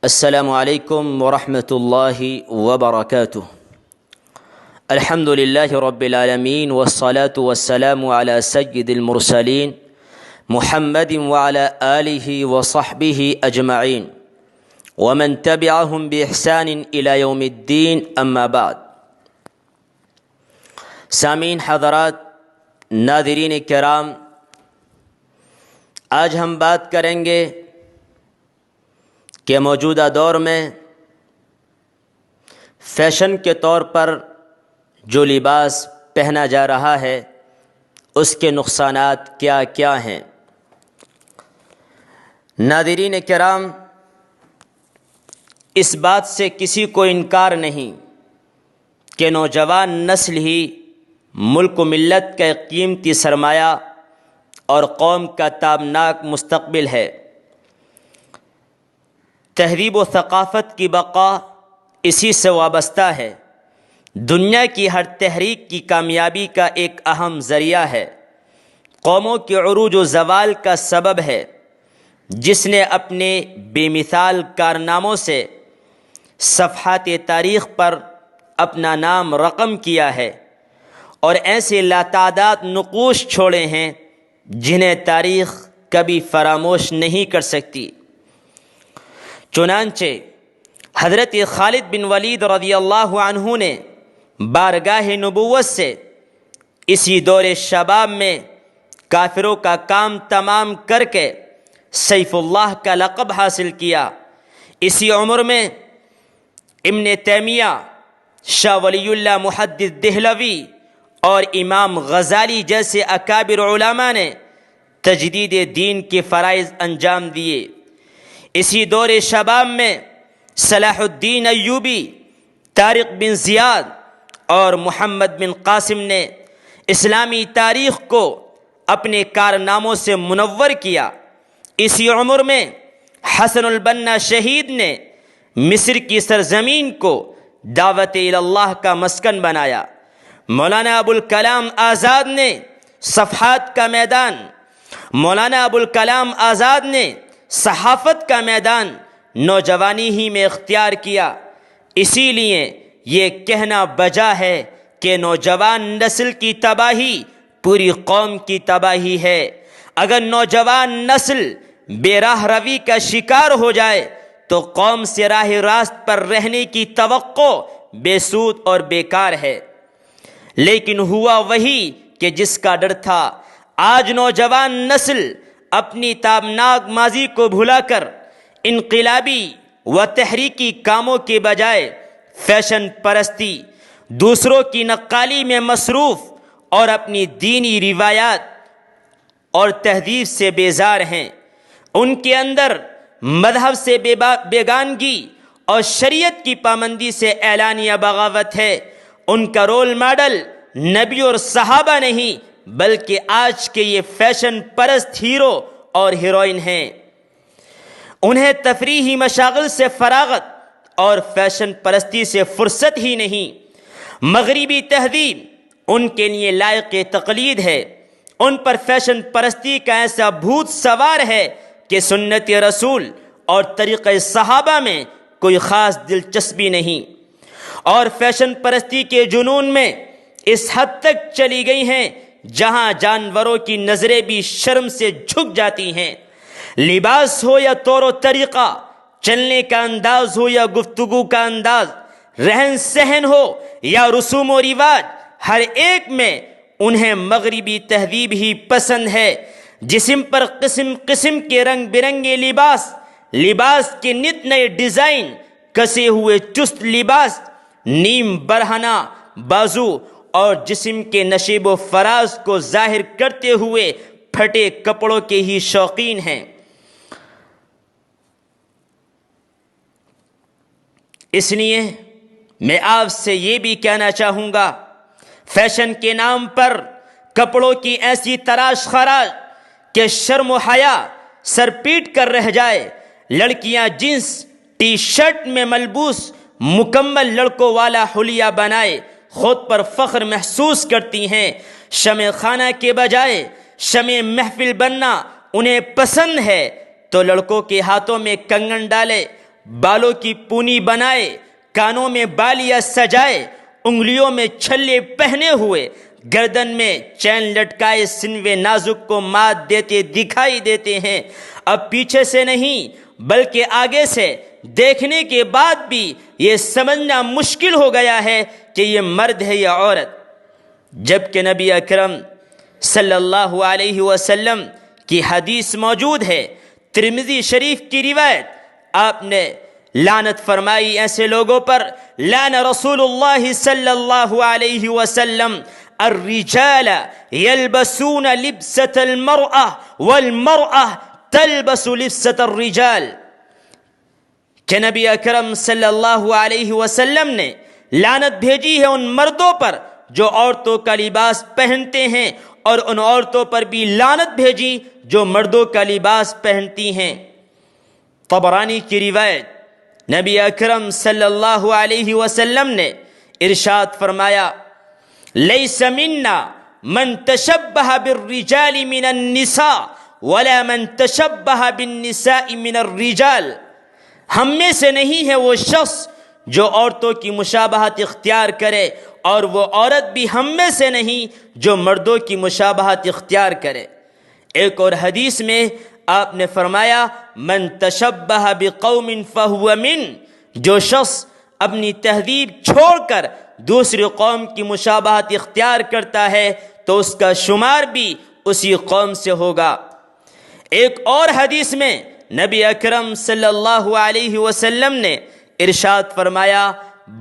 السلام علیکم ورحمۃ اللہ وبرکاتہ۔ الحمد للہ رب العالمین والصلاة والسلام علی سید المرسلین محمد وعلی آلہ وصحبہ اجمعین ومن تبعہم بإحسان الی یوم الدین، اما بعد۔ سامعین حضرات، ناظرین کرام، آج ہم بات کریں گے کہ موجودہ دور میں فیشن کے طور پر جو لباس پہنا جا رہا ہے اس کے نقصانات کیا کیا ہیں۔ ناظرین کرام، اس بات سے کسی کو انکار نہیں کہ نوجوان نسل ہی ملک و ملت کا ایک قیمتی سرمایہ اور قوم کا تابناک مستقبل ہے۔ تہذیب و ثقافت کی بقا اسی سے وابستہ ہے۔ دنیا کی ہر تحریک کی کامیابی کا ایک اہم ذریعہ ہے، قوموں کے عروج و زوال کا سبب ہے۔ جس نے اپنے بے مثال کارناموں سے صفحات تاریخ پر اپنا نام رقم کیا ہے اور ایسے لاتعداد نقوش چھوڑے ہیں جنہیں تاریخ کبھی فراموش نہیں کر سکتی۔ چنانچہ حضرت خالد بن ولید رضی اللہ عنہ نے بارگاہ نبوت سے اسی دور شباب میں کافروں کا کام تمام کر کے سیف اللہ کا لقب حاصل کیا۔ اسی عمر میں ابن تیمیہ، شاہ ولی اللہ محدث دہلوی اور امام غزالی جیسے اکابر علماء نے تجدید دین کے فرائض انجام دیے۔ اسی دور شباب میں صلاح الدین ایوبی، طارق بن زیاد اور محمد بن قاسم نے اسلامی تاریخ کو اپنے کارناموں سے منور کیا۔ اسی عمر میں حسن البنا شہید نے مصر کی سرزمین کو دعوت اللہ کا مسکن بنایا۔ مولانا ابوالکلام آزاد نے صفحات کا میدان، مولانا ابوالکلام آزاد نے صحافت کا میدان نوجوانی ہی میں اختیار کیا۔ اسی لیے یہ کہنا بجا ہے کہ نوجوان نسل کی تباہی پوری قوم کی تباہی ہے۔ اگر نوجوان نسل بے راہ روی کا شکار ہو جائے تو قوم سے راہ راست پر رہنے کی توقع بے سود اور بیکار ہے۔ لیکن ہوا وہی کہ جس کا ڈر تھا۔ آج نوجوان نسل اپنی تابناک ماضی کو بھلا کر انقلابی و تحریکی کاموں کے بجائے فیشن پرستی، دوسروں کی نقالی میں مصروف اور اپنی دینی روایات اور تہذیب سے بیزار ہیں۔ ان کے اندر مذہب سے بیگانگی اور شریعت کی پابندی سے اعلانیہ بغاوت ہے۔ ان کا رول ماڈل نبی اور صحابہ نہیں بلکہ آج کے یہ فیشن پرست ہیرو اور ہیروئن ہیں۔ انہیں تفریحی مشاغل سے فراغت اور فیشن پرستی سے فرصت ہی نہیں۔ مغربی تہذیب ان کے لیے لائق تقلید ہے۔ ان پر فیشن پرستی کا ایسا بھوت سوار ہے کہ سنت رسول اور طریقہ صحابہ میں کوئی خاص دلچسپی نہیں، اور فیشن پرستی کے جنون میں اس حد تک چلی گئی ہیں جہاں جانوروں کی نظریں بھی شرم سے جھک جاتی ہیں۔ لباس ہو یا طور و طریقہ، چلنے کا انداز ہو یا گفتگو کا انداز، رہن سہن ہو یا رسوم و رواج، ہر ایک میں انہیں مغربی تہذیب ہی پسند ہے۔ جسم پر قسم قسم کے رنگ برنگے لباس کے نت نئے ڈیزائن، کسے ہوئے چست لباس، نیم برہنہ بازو اور جسم کے نشیب و فراز کو ظاہر کرتے ہوئے پھٹے کپڑوں کے ہی شوقین ہیں۔ اس لیے میں آپ سے یہ بھی کہنا چاہوں گا، فیشن کے نام پر کپڑوں کی ایسی تراش خراش کہ شرم و حیا سر پیٹ کر رہ جائے۔ لڑکیاں جینس ٹی شرٹ میں ملبوس مکمل لڑکوں والا حلیہ بنائے خود پر فخر محسوس کرتی ہیں۔ شمع خانہ کے بجائے شمع محفل بننا انہیں پسند ہے تو لڑکوں کے ہاتھوں میں کنگن ڈالے، بالوں کی پونی بنائے، کانوں میں بالیاں سجائے، انگلیوں میں چھلے پہنے ہوئے، گردن میں چین لٹکائے سنوے نازک کو مات دیتے دکھائی دیتے ہیں۔ اب پیچھے سے نہیں بلکہ آگے سے دیکھنے کے بعد بھی یہ سمجھنا مشکل ہو گیا ہے کہ یہ مرد ہے یا عورت، جبکہ نبی اکرم صلی اللہ علیہ وسلم کی حدیث موجود ہے، ترمذی شریف کی روایت، آپ نے لعنت فرمائی ایسے لوگوں پر، لعن رسول اللہ صلی اللہ علیہ وسلم الرجال يلبسون لبسة المرأة والمرأة تلبس لبسة الرجال، کہ نبی اکرم صلی اللہ علیہ وسلم نے لعنت بھیجی ہے ان مردوں پر جو عورتوں کا لباس پہنتے ہیں، اور ان عورتوں پر بھی لعنت بھیجی جو مردوں کا لباس پہنتی ہیں۔ طبرانی کی روایت، نبی اکرم صلی اللہ علیہ وسلم نے ارشاد فرمایا، لیس منا من تشبہ بالرجال من النساء ولا من تشبہ بالنساء من الرجال، ہم میں سے نہیں ہے وہ شخص جو عورتوں کی مشابہت اختیار کرے، اور وہ عورت بھی ہم میں سے نہیں جو مردوں کی مشابہت اختیار کرے۔ ایک اور حدیث میں آپ نے فرمایا، من تشبہ بقوم فہو من، جو شخص اپنی تہذیب چھوڑ کر دوسری قوم کی مشابہت اختیار کرتا ہے تو اس کا شمار بھی اسی قوم سے ہوگا۔ ایک اور حدیث میں نبی اکرم صلی اللہ علیہ وسلم نے ارشاد فرمایا،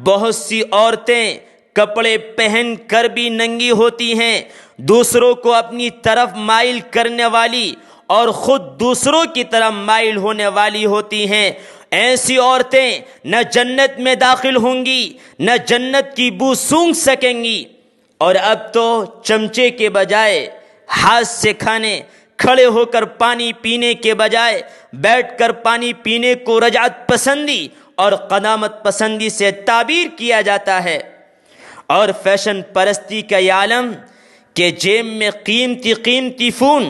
بہت سی عورتیں کپڑے پہن کر بھی ننگی ہوتی ہیں، دوسروں کو اپنی طرف مائل کرنے والی اور خود دوسروں کی طرف مائل ہونے والی ہوتی ہیں۔ ایسی عورتیں نہ جنت میں داخل ہوں گی، نہ جنت کی بو سونگھ سکیں گی۔ اور اب تو چمچے کے بجائے ہاتھ سے کھانے، کھڑے ہو کر پانی پینے کے بجائے بیٹھ کر پانی پینے کو رجعت پسندی اور قدامت پسندی سے تعبیر کیا جاتا ہے۔ اور فیشن پرستی کا یہ عالم کہ جیب میں قیمتی قیمتی فون،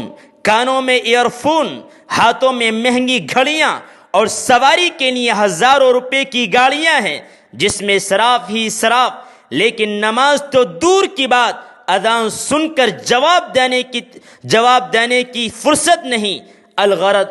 کانوں میں ایئر فون، ہاتھوں میں مہنگی گھڑیاں، اور سواری کے لیے ہزاروں روپے کی گاڑیاں ہیں جس میں اسراف ہی اسراف، لیکن نماز تو دور کی بات، اذان سن کر جواب دینے کی فرصت نہیں۔ الغرض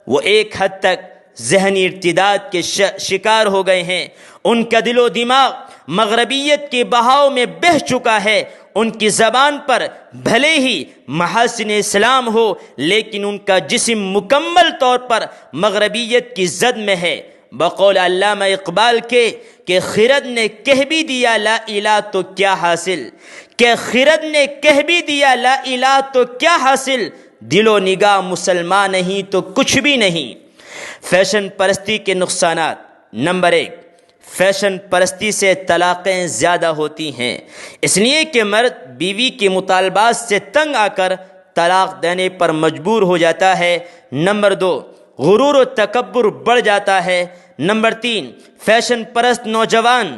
وہ ایک حد تک ذہنی ارتداد کے شکار ہو گئے ہیں، ان کا دل و دماغ مغربیت کے بہاؤ میں بہہ چکا ہے، ان کی زبان پر بھلے ہی محاسن اسلام ہو لیکن ان کا جسم مکمل طور پر مغربیت کی زد میں ہے۔ بقول علامہ اقبال کے کہ خرد نے کہہ بھی دیا لا الہ تو کیا حاصل، کہ خرد نے کہہ بھی دیا لا الہ تو کیا حاصل، دل و نگاہ مسلمان نہیں تو کچھ بھی نہیں۔ فیشن پرستی کے نقصانات، نمبر 1، فیشن پرستی سے طلاقیں زیادہ ہوتی ہیں، اس لیے کہ مرد بیوی کے مطالبات سے تنگ آ کر طلاق دینے پر مجبور ہو جاتا ہے۔ نمبر 2، غرور و تکبر بڑھ جاتا ہے۔ نمبر 3، فیشن پرست نوجوان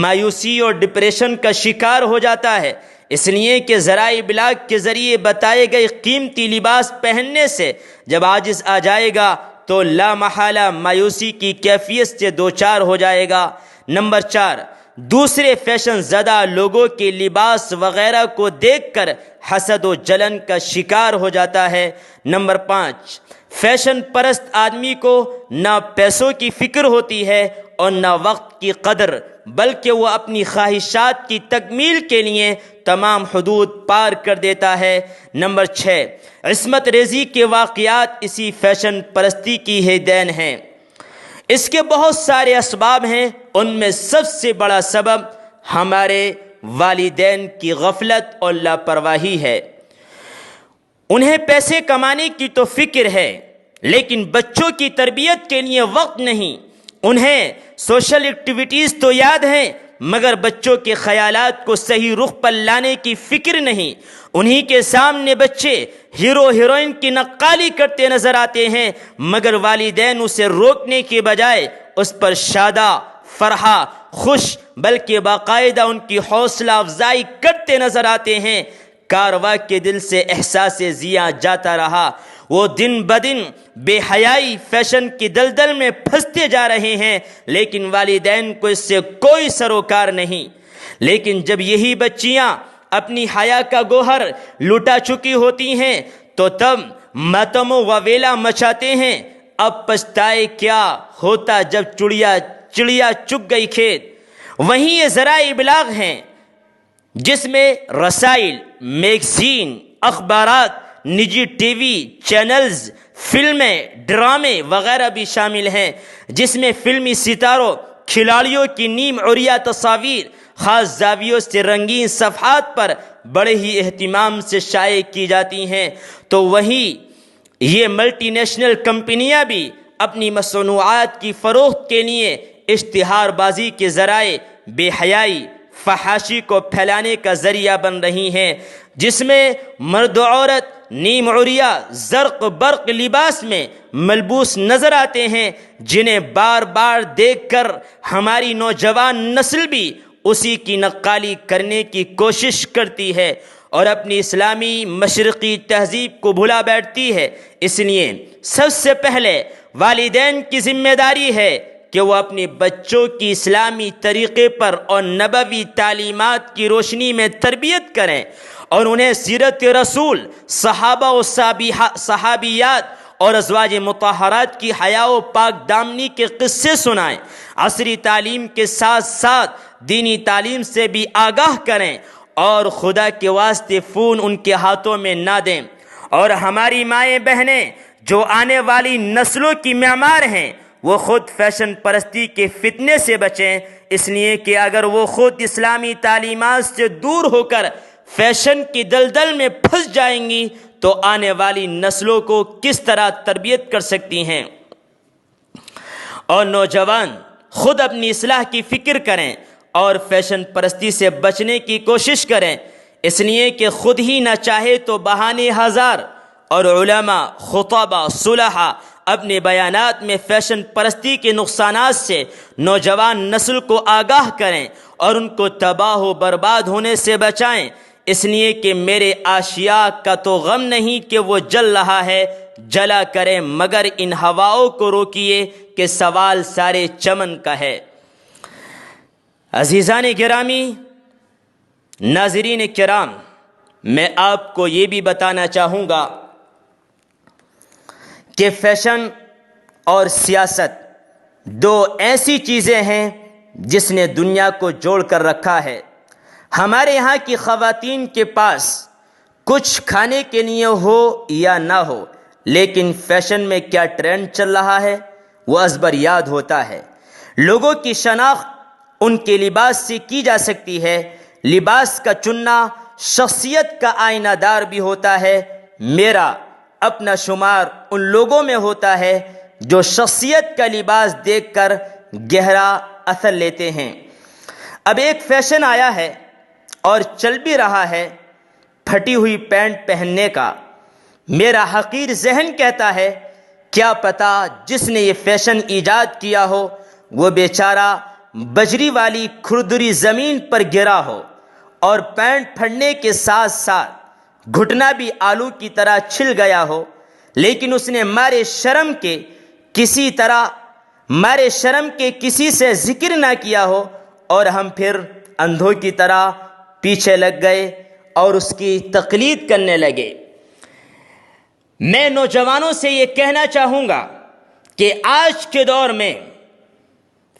مایوسی اور ڈپریشن کا شکار ہو جاتا ہے، اس لیے کہ ذرائع ابلاغ کے ذریعے بتائے گئے قیمتی لباس پہننے سے جب عاجز آ جائے گا تو لا محالہ مایوسی کی کیفیت سے دوچار ہو جائے گا۔ نمبر 4، دوسرے فیشن زدہ لوگوں کے لباس وغیرہ کو دیکھ کر حسد و جلن کا شکار ہو جاتا ہے۔ نمبر 5، فیشن پرست آدمی کو نہ پیسوں کی فکر ہوتی ہے اور نہ وقت کی قدر، بلکہ وہ اپنی خواہشات کی تکمیل کے لیے تمام حدود پار کر دیتا ہے۔ نمبر 6، عصمت ریزی کے واقعات اسی فیشن پرستی کی ہی دین ہیں۔ اس کے بہت سارے اسباب ہیں، ان میں سب سے بڑا سبب ہمارے والدین کی غفلت اور لاپرواہی ہے۔ انہیں پیسے کمانے کی تو فکر ہے لیکن بچوں کی تربیت کے لیے وقت نہیں، انہیں سوشل ایکٹیویٹیز تو یاد ہیں مگر بچوں کے خیالات کو صحیح رخ پر لانے کی فکر نہیں۔ انہی کے سامنے بچے ہیرو ہیروئن کی نقالی کرتے نظر آتے ہیں مگر والدین اسے روکنے کے بجائے اس پر شادہ فرحہ خوش بلکہ باقاعدہ ان کی حوصلہ افزائی کرتے نظر آتے ہیں۔ کارواں کے دل سے احساس ضیاء جاتا رہا، وہ دن بدن بے حیائی فیشن کی دلدل میں پھنستے جا رہے ہیں، لیکن والدین کو اس سے کوئی سروکار نہیں۔ لیکن جب یہی بچیاں اپنی حیا کا گوہر لٹا چکی ہوتی ہیں تو تب ماتم و ویلا مچاتے ہیں، اب پچھتائے کیا ہوتا جب چڑیا چگ گئی کھیت۔ وہیں یہ ذرائع ابلاغ ہیں جس میں رسائل، میگزین، اخبارات، نجی ٹی وی چینلز، فلمیں، ڈرامے وغیرہ بھی شامل ہیں، جس میں فلمی ستاروں، کھلاڑیوں کی نیم عریاں تصاویر خاص زاویوں سے رنگین صفحات پر بڑے ہی اہتمام سے شائع کی جاتی ہیں۔ تو وہیں یہ ملٹی نیشنل کمپنیاں بھی اپنی مصنوعات کی فروخت کے لیے اشتہار بازی کے ذرائع بے حیائی، فحاشی کو پھیلانے کا ذریعہ بن رہی ہیں، جس میں مرد و عورت نیم عریاں زرق برق لباس میں ملبوس نظر آتے ہیں، جنہیں بار بار دیکھ کر ہماری نوجوان نسل بھی اسی کی نقالی کرنے کی کوشش کرتی ہے اور اپنی اسلامی مشرقی تہذیب کو بھلا بیٹھتی ہے۔ اس لیے سب سے پہلے والدین کی ذمہ داری ہے کہ وہ اپنے بچوں کی اسلامی طریقے پر اور نبوی تعلیمات کی روشنی میں تربیت کریں اور انہیں سیرت رسول، صحابہ و صحابیات اور ازواج مطہرات کی حیا و پاک دامنی کے قصے سنائیں۔ عصری تعلیم کے ساتھ ساتھ دینی تعلیم سے بھی آگاہ کریں اور خدا کے واسطے فون ان کے ہاتھوں میں نہ دیں۔ اور ہماری مائیں بہنیں جو آنے والی نسلوں کی معمار ہیں، وہ خود فیشن پرستی کے فتنے سے بچیں، اس لیے کہ اگر وہ خود اسلامی تعلیمات سے دور ہو کر فیشن کی دلدل میں پھنس جائیں گی تو آنے والی نسلوں کو کس طرح تربیت کر سکتی ہیں۔ اور نوجوان خود اپنی اصلاح کی فکر کریں اور فیشن پرستی سے بچنے کی کوشش کریں، اس لیے کہ خود ہی نہ چاہے تو بہانے ہزار، اور علماء، خطباء، صلحاء اپنے بیانات میں فیشن پرستی کے نقصانات سے نوجوان نسل کو آگاہ کریں اور ان کو تباہ و برباد ہونے سے بچائیں، اس لیے کہ میرے آشیاء کا تو غم نہیں کہ وہ جل رہا ہے، جلا کریں مگر ان ہواؤں کو روکیے کہ سوال سارے چمن کا ہے۔ عزیزان گرامی، ناظرین کرام، میں آپ کو یہ بھی بتانا چاہوں گا کہ فیشن اور سیاست دو ایسی چیزیں ہیں جس نے دنیا کو جوڑ کر رکھا ہے۔ ہمارے یہاں کی خواتین کے پاس کچھ کھانے کے لیے ہو یا نہ ہو، لیکن فیشن میں کیا ٹرینڈ چل رہا ہے وہ ازبر یاد ہوتا ہے۔ لوگوں کی شناخت ان کے لباس سے کی جا سکتی ہے۔ لباس کا چننا شخصیت کا آئینہ دار بھی ہوتا ہے۔ میرا اپنا شمار ان لوگوں میں ہوتا ہے جو شخصیت کا لباس دیکھ کر گہرا اثر لیتے ہیں۔ اب ایک فیشن آیا ہے اور چل بھی رہا ہے پھٹی ہوئی پینٹ پہننے کا۔ میرا حقیر ذہن کہتا ہے کیا پتہ جس نے یہ فیشن ایجاد کیا ہو وہ بیچارہ بجری والی کھردری زمین پر گرا ہو اور پینٹ پھٹنے کے ساتھ ساتھ گھٹنا بھی آلو کی طرح چھل گیا ہو، لیکن اس نے مارے شرم کے کسی سے ذکر نہ کیا ہو، اور ہم پھر اندھوں کی طرح پیچھے لگ گئے اور اس کی تقلید کرنے لگے۔ میں نوجوانوں سے یہ کہنا چاہوں گا کہ آج کے دور میں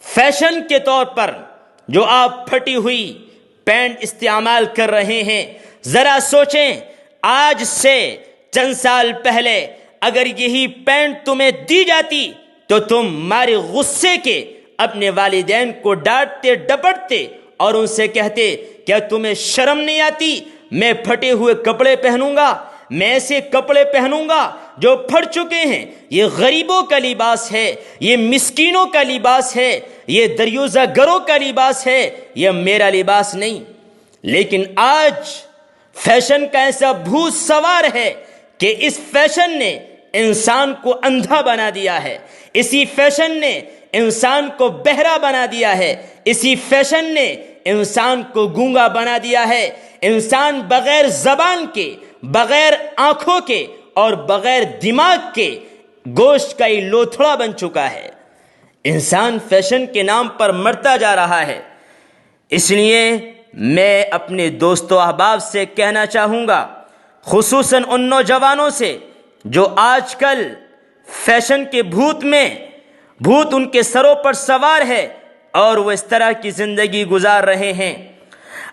فیشن کے طور پر جو آپ پھٹی ہوئی پینٹ استعمال کر رہے ہیں، ذرا سوچیں آج سے چند سال پہلے اگر یہی پینٹ تمہیں دی جاتی تو تم مارے غصے کے اپنے والدین کو ڈانٹتے ڈپٹتے اور ان سے کہتے کیا تمہیں شرم نہیں آتی، میں پھٹے ہوئے کپڑے پہنوں گا، میں ایسے کپڑے پہنوں گا جو پھٹ چکے ہیں، یہ غریبوں کا لباس ہے، یہ مسکینوں کا لباس ہے، یہ دریوزہ گروں کا لباس ہے، یہ میرا لباس نہیں۔ لیکن آج فیشن کا ایسا بھوت سوار ہے کہ اس فیشن نے انسان کو اندھا بنا دیا ہے، اسی فیشن نے انسان کو بہرا بنا دیا ہے، اسی فیشن نے انسان کو گونگا بنا دیا ہے۔ انسان بغیر زبان کے، بغیر آنکھوں کے اور بغیر دماغ کے گوشت کا ہی لوتھڑا بن چکا ہے۔ انسان فیشن کے نام پر مرتا جا رہا ہے۔ اس لیے میں اپنے دوست و احباب سے کہنا چاہوں گا، خصوصاً ان نوجوانوں سے جو آج کل فیشن کے بھوت ان کے سروں پر سوار ہے اور وہ اس طرح کی زندگی گزار رہے ہیں۔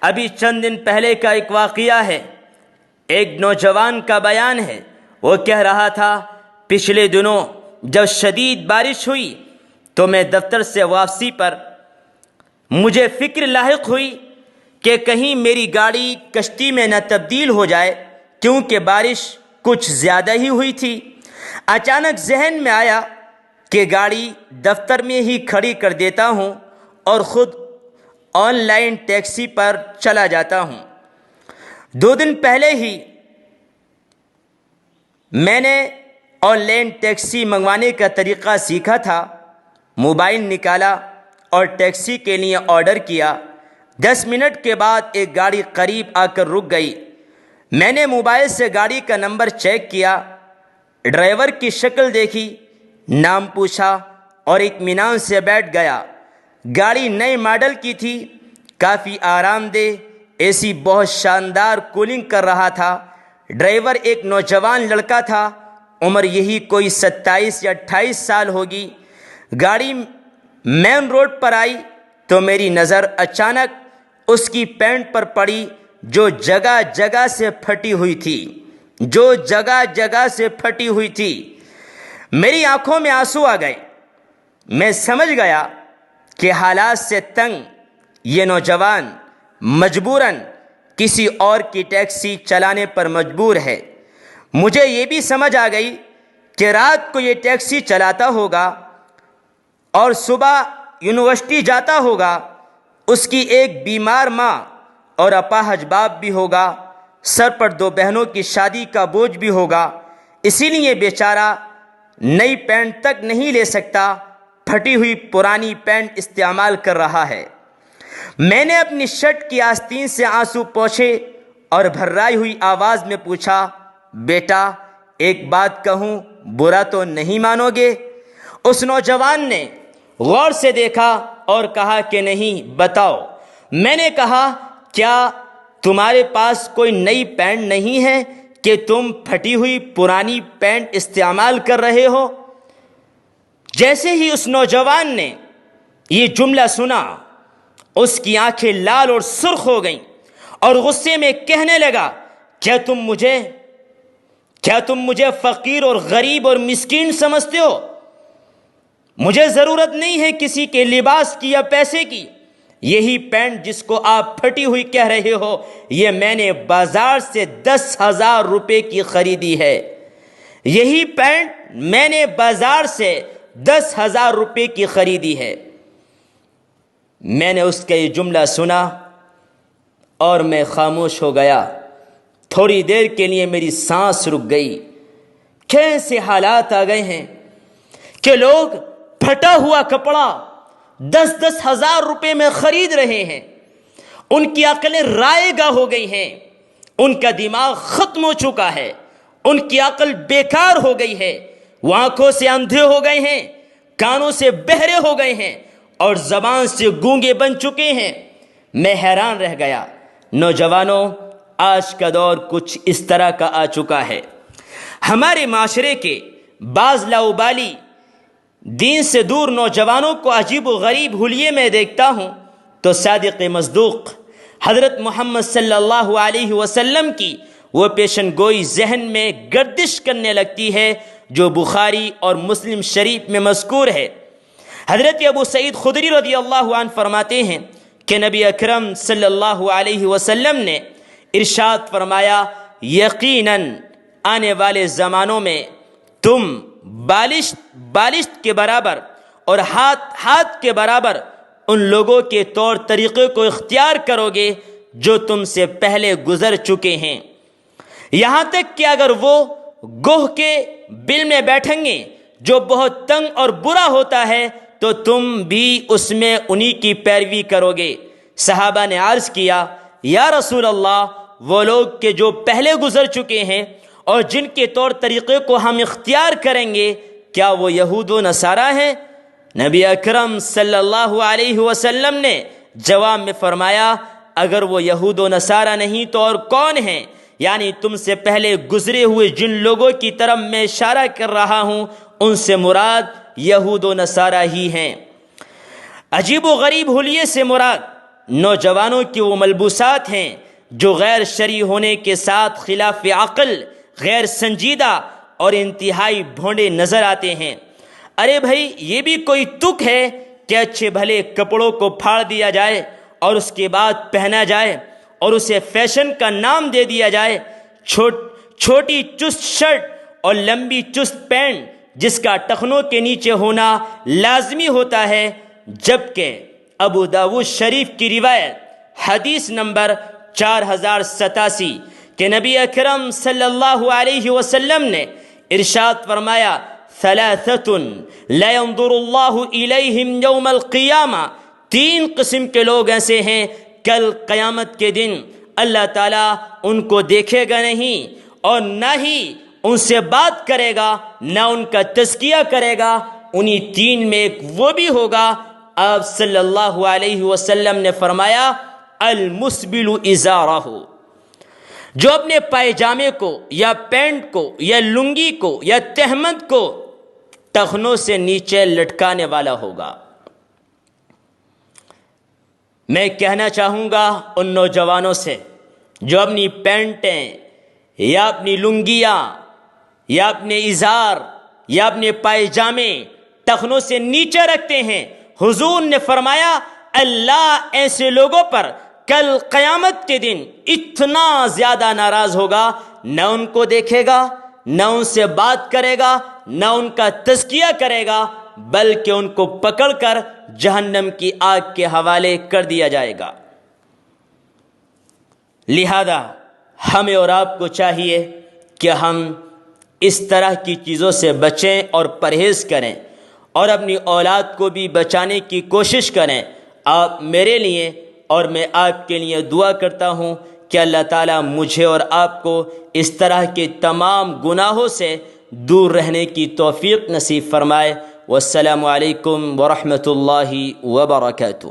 ابھی چند دن پہلے کا ایک واقعہ ہے، ایک نوجوان کا بیان ہے۔ وہ کہہ رہا تھا، پچھلے دنوں جب شدید بارش ہوئی تو میں دفتر سے واپسی پر مجھے فکر لاحق ہوئی کہ کہیں میری گاڑی کشتی میں نہ تبدیل ہو جائے، کیونکہ بارش کچھ زیادہ ہی ہوئی تھی۔ اچانک ذہن میں آیا کہ گاڑی دفتر میں ہی کھڑی کر دیتا ہوں اور خود آن لائن ٹیکسی پر چلا جاتا ہوں۔ 2 دن پہلے ہی میں نے آن لائن ٹیکسی منگوانے کا طریقہ سیکھا تھا۔ موبائل نکالا اور ٹیکسی کے لیے آرڈر کیا۔ 10 منٹ کے بعد ایک گاڑی قریب آ کر رک گئی۔ میں نے موبائل سے گاڑی کا نمبر چیک کیا، ڈرائیور کی شکل دیکھی، نام پوچھا اور اطمینان سے بیٹھ گیا۔ گاڑی نئے ماڈل کی تھی، کافی آرام دہ، اے سی بہت شاندار کولنگ کر رہا تھا۔ ڈرائیور ایک نوجوان لڑکا تھا، عمر یہی کوئی 27 یا 28 سال ہوگی۔ گاڑی مین روڈ پر آئی تو میری نظر اچانک اس کی پینٹ پر پڑی جو جگہ جگہ سے پھٹی ہوئی تھی۔ میری آنکھوں میں آنسو آ گئے۔ میں سمجھ گیا کہ حالات سے تنگ یہ نوجوان مجبوراً کسی اور کی ٹیکسی چلانے پر مجبور ہے۔ مجھے یہ بھی سمجھ آ گئی کہ رات کو یہ ٹیکسی چلاتا ہوگا اور صبح یونیورسٹی جاتا ہوگا۔ اس کی ایک بیمار ماں اور اپاہج باپ بھی ہوگا، سر پر 2 بہنوں کی شادی کا بوجھ بھی ہوگا، اسی لیے بیچارہ نئی پینٹ تک نہیں لے سکتا، پھٹی ہوئی پرانی پینٹ استعمال کر رہا ہے۔ میں نے اپنی شرٹ کی آستین سے آنسو پوچھے اور بھرائی ہوئی آواز میں پوچھا، بیٹا ایک بات کہوں، برا تو نہیں مانو گے؟ اس نوجوان نے غور سے دیکھا اور کہا کہ نہیں، بتاؤ۔ میں نے کہا، کیا تمہارے پاس کوئی نئی پینٹ نہیں ہے کہ تم پھٹی ہوئی پرانی پینٹ استعمال کر رہے ہو؟ جیسے ہی اس نوجوان نے یہ جملہ سنا، اس کی آنکھیں لال اور سرخ ہو گئیں اور غصے میں کہنے لگا، کیا تم مجھے فقیر اور غریب اور مسکین سمجھتے ہو؟ مجھے ضرورت نہیں ہے کسی کے لباس کی یا پیسے کی۔ یہی پینٹ جس کو آپ پھٹی ہوئی کہہ رہے ہو، یہ میں نے بازار سے 10,000 روپے کی خریدی ہے۔ یہی پینٹ میں نے بازار سے 10,000 روپے کی خریدی ہے۔ میں نے اس کا یہ جملہ سنا اور میں خاموش ہو گیا۔ تھوڑی دیر کے لیے میری سانس رک گئی۔ کیسے حالات آ گئے ہیں کہ لوگ پھٹا ہوا کپڑا 10,000 روپے میں خرید رہے ہیں۔ ان کی عقلیں رائے گاہ ہو گئی ہیں، ان کا دماغ ختم ہو چکا ہے، ان کی عقل بیکار ہو گئی ہے۔ وہ آنکھوں سے اندھے ہو گئے ہیں، کانوں سے بہرے ہو گئے ہیں اور زبان سے گونگے بن چکے ہیں۔ میں حیران رہ گیا۔ نوجوانوں، آج کا دور کچھ اس طرح کا آ چکا ہے۔ ہمارے معاشرے کے بعض لاؤبالی دین سے دور نوجوانوں کو عجیب و غریب حلیے میں دیکھتا ہوں تو صادق مصدوق حضرت محمد صلی اللہ علیہ وسلم کی وہ پیشن گوئی ذہن میں گردش کرنے لگتی ہے جو بخاری اور مسلم شریف میں مذکور ہے۔ حضرت ابو سعید خدری رضی اللہ عنہ فرماتے ہیں کہ نبی اکرم صلی اللہ علیہ وسلم نے ارشاد فرمایا، یقیناً آنے والے زمانوں میں تم بالشت کے برابر اور ہاتھ کے برابر ان لوگوں کے طور طریقے کو اختیار کرو گے جو تم سے پہلے گزر چکے ہیں، یہاں تک کہ اگر وہ گوہ کے بل میں بیٹھیں گے جو بہت تنگ اور برا ہوتا ہے تو تم بھی اس میں انہی کی پیروی کرو گے۔ صحابہ نے عرض کیا، یا رسول اللہ، وہ لوگ کہ جو پہلے گزر چکے ہیں اور جن کے طور طریقے کو ہم اختیار کریں گے کیا وہ یہود و نصارہ ہیں؟ نبی اکرم صلی اللہ علیہ وسلم نے جواب میں فرمایا اگر وہ یہود و نصارہ نہیں تو اور کون ہیں؟ یعنی تم سے پہلے گزرے ہوئے جن لوگوں کی طرف میں اشارہ کر رہا ہوں ان سے مراد یہود و نصارہ ہی ہیں۔ عجیب و غریب حلیے سے مراد نوجوانوں کی وہ ملبوسات ہیں جو غیر شرعی ہونے کے ساتھ خلاف عقل، غیر سنجیدہ اور انتہائی بھونڈے نظر آتے ہیں۔ ارے بھائی یہ بھی کوئی تک ہے کہ اچھے بھلے کپڑوں کو پھاڑ دیا جائے اور اس کے بعد پہنا جائے اور اسے فیشن کا نام دے دیا جائے؟ چھوٹی چست شرٹ اور لمبی چست پینٹ جس کا ٹخنوں کے نیچے ہونا لازمی ہوتا ہے، جبکہ ابو داؤد شریف کی روایت حدیث نمبر 4087 کہ نبی اکرم صلی اللہ علیہ وسلم نے ارشاد فرمایا ثلاثۃ لا ينظر اللہ الیہم یوم القیامہ، 3 قسم کے لوگ ایسے ہیں کل قیامت کے دن اللہ تعالیٰ ان کو دیکھے گا نہیں اور نہ ہی ان سے بات کرے گا، نہ ان کا تزکیہ کرے گا۔ انہی 3 میں ایک وہ بھی ہوگا، آپ صلی اللہ علیہ وسلم نے فرمایا المسبل ازارہ، جو اپنے پائجامے کو یا پینٹ کو یا لنگی کو یا تہمد کو ٹخنوں سے نیچے لٹکانے والا ہوگا۔ میں کہنا چاہوں گا ان نوجوانوں سے جو اپنی پینٹیں یا اپنی لنگیاں یا اپنے ازار یا اپنے پائجامے ٹخنوں سے نیچے رکھتے ہیں، حضور نے فرمایا اللہ ایسے لوگوں پر کل قیامت کے دن اتنا زیادہ ناراض ہوگا، نہ ان کو دیکھے گا، نہ ان سے بات کرے گا، نہ ان کا تزکیہ کرے گا، بلکہ ان کو پکڑ کر جہنم کی آگ کے حوالے کر دیا جائے گا۔ لہذا ہمیں اور آپ کو چاہیے کہ ہم اس طرح کی چیزوں سے بچیں اور پرہیز کریں اور اپنی اولاد کو بھی بچانے کی کوشش کریں۔ آپ میرے لیے اور میں آپ کے لیے دعا کرتا ہوں کہ اللہ تعالیٰ مجھے اور آپ کو اس طرح کے تمام گناہوں سے دور رہنے کی توفیق نصیب فرمائے۔ والسلام علیکم ورحمۃ اللہ وبرکاتہ۔